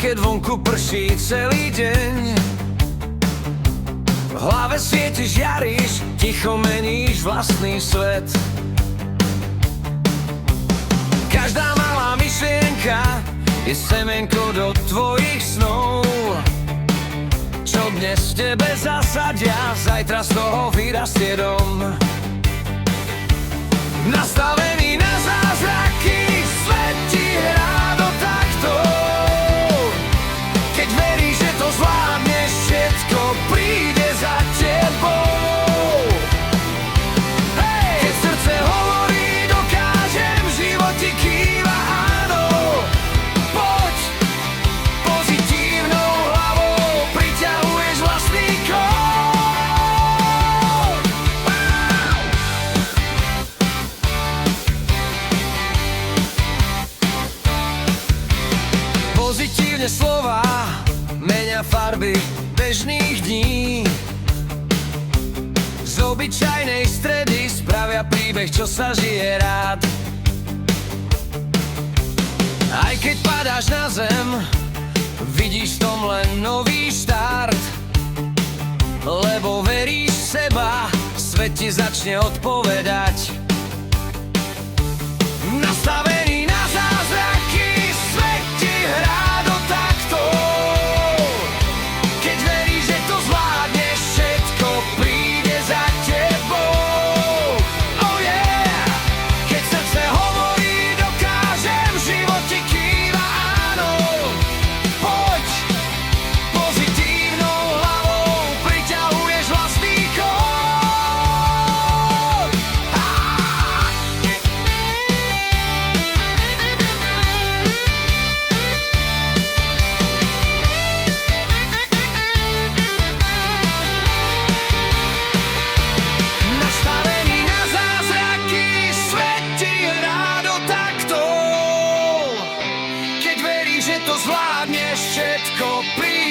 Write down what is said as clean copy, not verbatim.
keď vonku prší celý deň. V hlave svietiš, jaríš, ticho meníš vlastný svet. Každá malá myšlienka je semenko do tvojich snov, čo dnes tebe zasadia, zajtra z toho vyrastie dom. Nastavený na zázraky, svet ti hrá do taktov. Keď veríš, že to zvládneš, všetko príde za tebou. Hej! Keď srdce hovorí, dokážem, život ti kýva áno. Poď, pozitívnou hlavou priťahuješ vlastný kód. Pozitívne slová menia farby bežných dní. Z obyčajnej stredy spravia príbeh, čo sa žije rád. Aj keď padáš na zem, vidíš v tom len nový štart. Lebo veríš v seba, svet ti začne odpovedať. Nastavený na zázraky, svet ti hrá do taktov. Keď veríš, že to zvládneš, všetko príde za tebou. Oh yeah! Keď srdce hovorí, dokážem, život ti kýva áno. Poď, pozitívnou hlavou priťahuješ vlastný kód. Nastavený na zázraky, svet ti hrá do taktov. Keď veríš, že to zvládneš, všetko príde